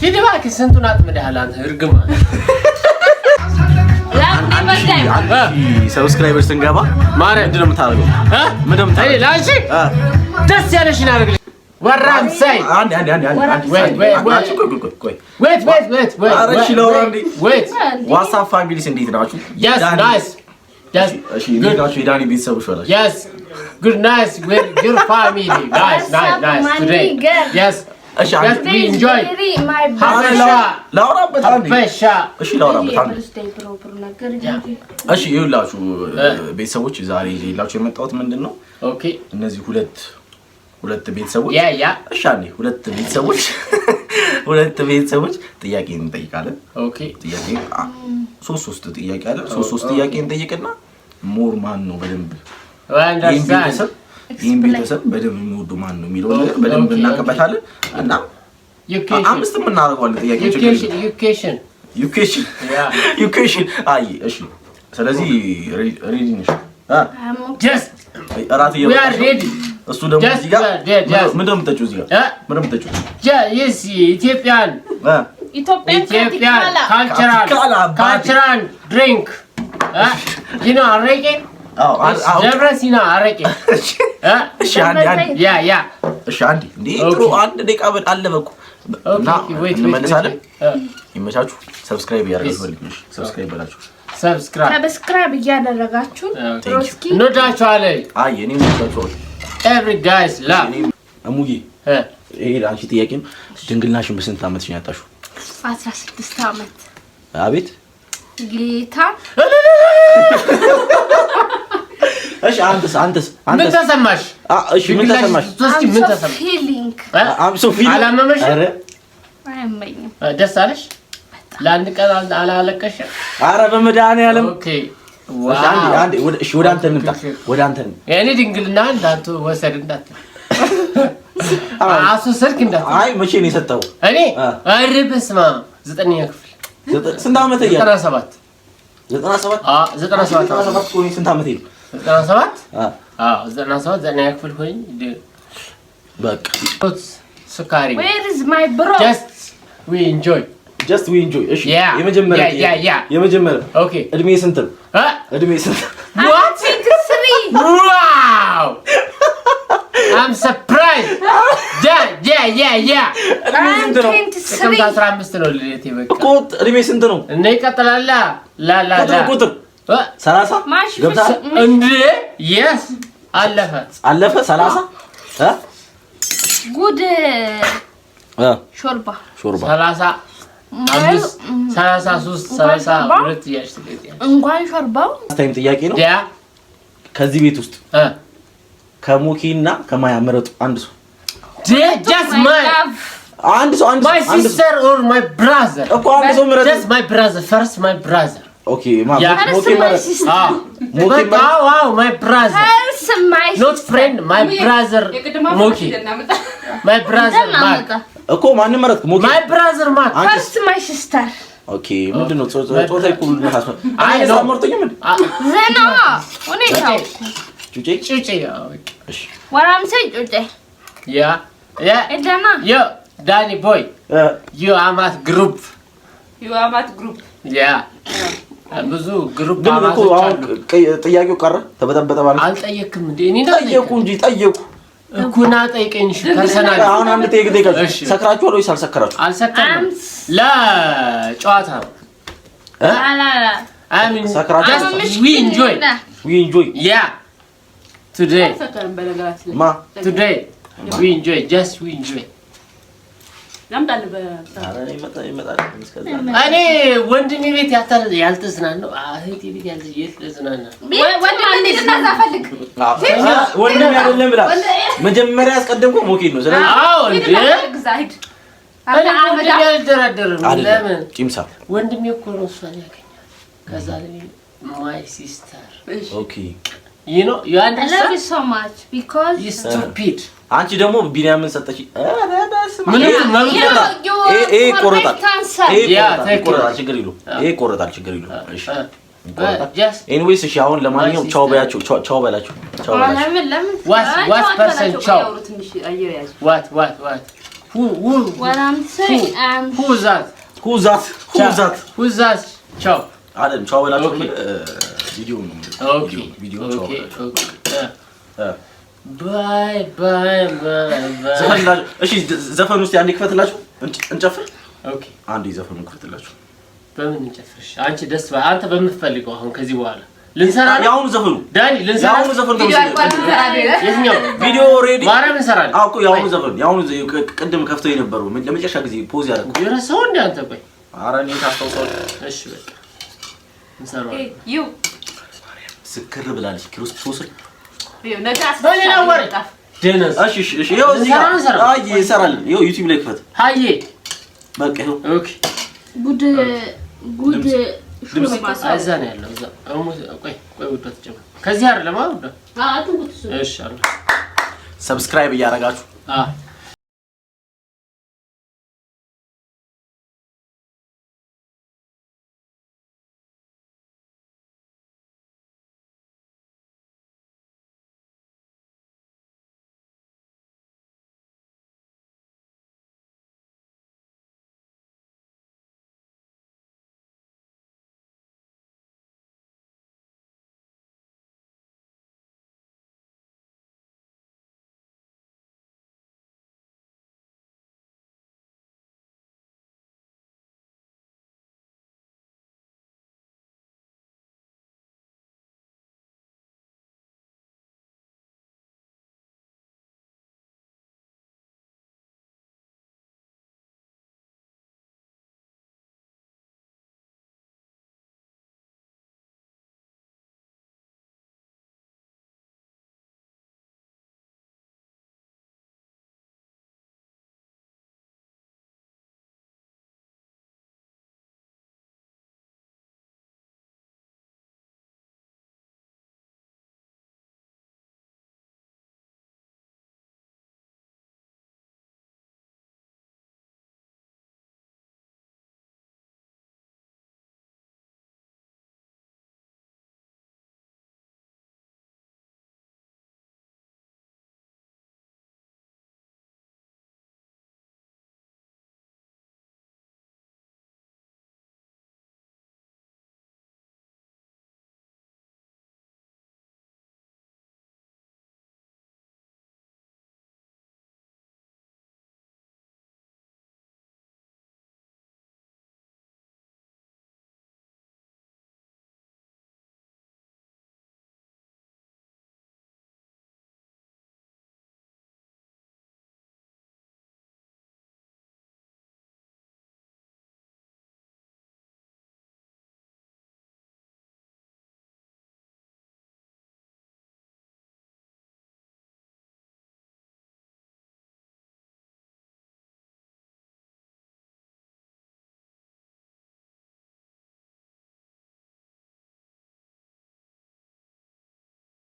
ሂድ እባክህ ስንቱን አጥምደሃል አንተ እርግማ ሰብስክራይበርስ እንገባ ማረ ምንድነው የምታደርገው ምንድነው የምታደርገው ላንቺ ደስ ያለሽን አድርግልኝ ወራም ሳይ አንድ wait WhatsApp families እንዴት ናችሁ yes nice እሺ እንዴት የዳኒ ቤተሰቦች ወላሽ yes good nice with your family nice today yes እሺ we enjoy ላውራበት አንዴ እሺ ላውራበት አንዴ እሺ ይኸውላችሁ ቤተሰቦች ዛሬ ይዤላችሁ የመጣሁት ምንድነው ኦኬ እነዚህ ሁለት ቤተሰቦች ያ እሺ አንዴ ሁለት ቤተሰቦች ጥያቄ እንጠይቃለን ኦኬ ጥያቄ ሶስት ጥያቄ አለ ሶስት ጥያቄ እንጠይቅና ሞር ማን ነው በደንብ ይሄን ቤተሰብ በደንብ የሚወዱ ማን ነው የሚለው ነገር በደንብ እናቀበታለን እና አምስት ምን እናደርጋለን ጥያቄ education አይ እሺ ስለዚህ ሬዲ ነሽ just we are ready እሱ ደግሞ እዚህ ጋር ምንድነው የምትጠጪው እዚህ ጋር ምንድነው የምትጠጪው yes ኢትዮጵያን cultural drink you know አረቄ ጀብረሲና አረቄ እሺ አንዴ ያ እሺ አንዴ ጥሩ አንድ ደቂቃ አለበኩ እና እንመለሳለን ይመቻችሁ ሰብስክራይብ ያደርጋችሁ ሰብስክራይብ በላችሁ ሰብስክራይብ እያደረጋችሁ ሮስኪ እንወዳችኋለን አይ እኔም እንወዳችኋለሁ every guys love አሙዬ ይሄ አንቺ ጥያቄ ነው ድንግልናሽን በስንት አመትሽ ነው ያጣሽው 16 አመት አቤት ጌታ እሺ አንተስ ምን ተሰማሽ እሺ ምን ተሰማሽ ምን ተሰማሽ ፊሊንግ ሶፊ አላመመሽ አይመኝ ደስ አለሽ ለአንድ ቀን አላለቀሽ አረ በመድኃኒዓለም ኦኬ አንዴ ወደ አንተ እንምጣ ወደ አንተ እኔ ድንግልና እንዳንተ ወሰድ እንዳት አሱ ስልክ እንዳት አይ መቼ ነው የሰጠው እኔ አርበስማ 9ኛ ክፍል ስንት አመት እያ 97 ኮኒ ስንት አመት ይል 97 97 9ኛ ክፍል ሆይ በቃ ስካሪ where is my bro just we enjoy እሺ የመጀመሪያ ኦኬ እድሜ ስንት ነው እድሜ ስንት what 23 wow I'm surprised yeah እድሜ ስንት ነው 15 ነው ልደቴ በቃ እኮ እድሜ ስንት ነው እና ይቀጥላል ላ ቁጥር 30 ገብታ እንዴ yes አለፈ 30 ጉድ ሾርባ 30 33 32 ያሽልኝ እንኳን ሾርባው ታይም ጥያቄ ነው ያ ከዚህ ቤት ውስጥ ከሞኪና ከማያ መረጡ አንድ ሰው just my sister or my brother እኮ አንድ ሰው መረጡ just my brother first my brother okay ሞኪ መረጡ ሞኪ wow my brother not friend my brother ሞኪ my brother mark እኮ ማን መረጥክ ሞኪ my brother mark first my sister okay ምንድነው ጾታ ይኩል ነሐስ አይ ነው መርጠኝ ምን ዘና ወኔታው ጩጬ እሺ ወራም ሰይ ጩጬ ያ እደማ yo Danny boy you amat group ያ ብዙ ግሩፕ አማት ጥያቄው ቀረ ተበጠበጠ ማለት አልጠየቅም እንዴ እኔ ጠየቁ እንጂ ጠየቁ እኩና ጠይቀኝ እሺ ፐርሰናል አሁን አንድ ጠይቀሽ ሰክራችሁ ወይስ አልሰከራችሁ አልሰከረም ለጨዋታ አላ አሚን ሰክራችሁ we enjoy yeah today we enjoy just we enjoy ለምዳለ እኔ ወንድሜ ቤት ያልተዝናናው እህቴ ቤት ያልተዝናና ወንድሜ ተዛፈልግ ወንድሜ አይደለም ብላ መጀመሪያ ያስቀደምኩ ሞኪ ነው ስለዚህ አዎ እንዴ ወንድሜ ያልደረደርም ለምን ጭምሳ ወንድሜ እኮ ነው እሷን ያገኛል ከዛ my sister okay you know you understand I love you so much because you stupid አንቺ ደግሞ ቢኒያምን ሰጠሽ ምን ቆረጣል ችግር ይሉ ቆረጣል ችግር ይሉ እሺ ኤኒዌይስ እሺ አሁን ለማንኛውም ቻው በያችሁ ቻው በላችሁ ቻው ለምን what person ቻው what What I'm saying, who's that? Ciao. አይደለም ቻው በላችሁ ቪዲዮ ነው ቪዲዮ ቻው ባይ እሺ ዘፈን ውስጥ አንዴ ክፈትላችሁ እንጨፍር ኦኬ አንዴ ዘፈን ክፈትላችሁ በምን እንጨፍርሽ አንቺ ደስ ባይ አንተ በምትፈልገው አሁን ከዚህ በኋላ ልንሰራ ያውኑ ዘፈኑ ዳኒ ልንሰራ ያውኑ ዘፈኑ የትኛው ቪዲዮ ሬዲ ማረም እንሰራለን አዎ እኮ ያውኑ ዘፈኑ ያውኑ ቅድም ከፍተው የነበረው ለመጨረሻ ጊዜ ፖዝ ያደረኩ የረሳው እንደ አንተ ቆይ ኧረ እኔ ታስታውሳለህ እሺ በቃ እንሰራለን ዩ ስክር ብላለች ክርስቶስ ነጋስ በሌላ ወሬ ደነስ እሺ ይኸው እዚህ ጋር አይ ይሰራል ይኸው ዩቲዩብ ላይ ክፈት ሃዬ በቃ ይኸው ኦኬ ጉድ እዛ ነው ያለው እዛ ቆይ ውደት ጀመር ከዚህ አይደለም አውደ አትንኩት እሺ አሉ ሰብስክራይብ እያደረጋችሁ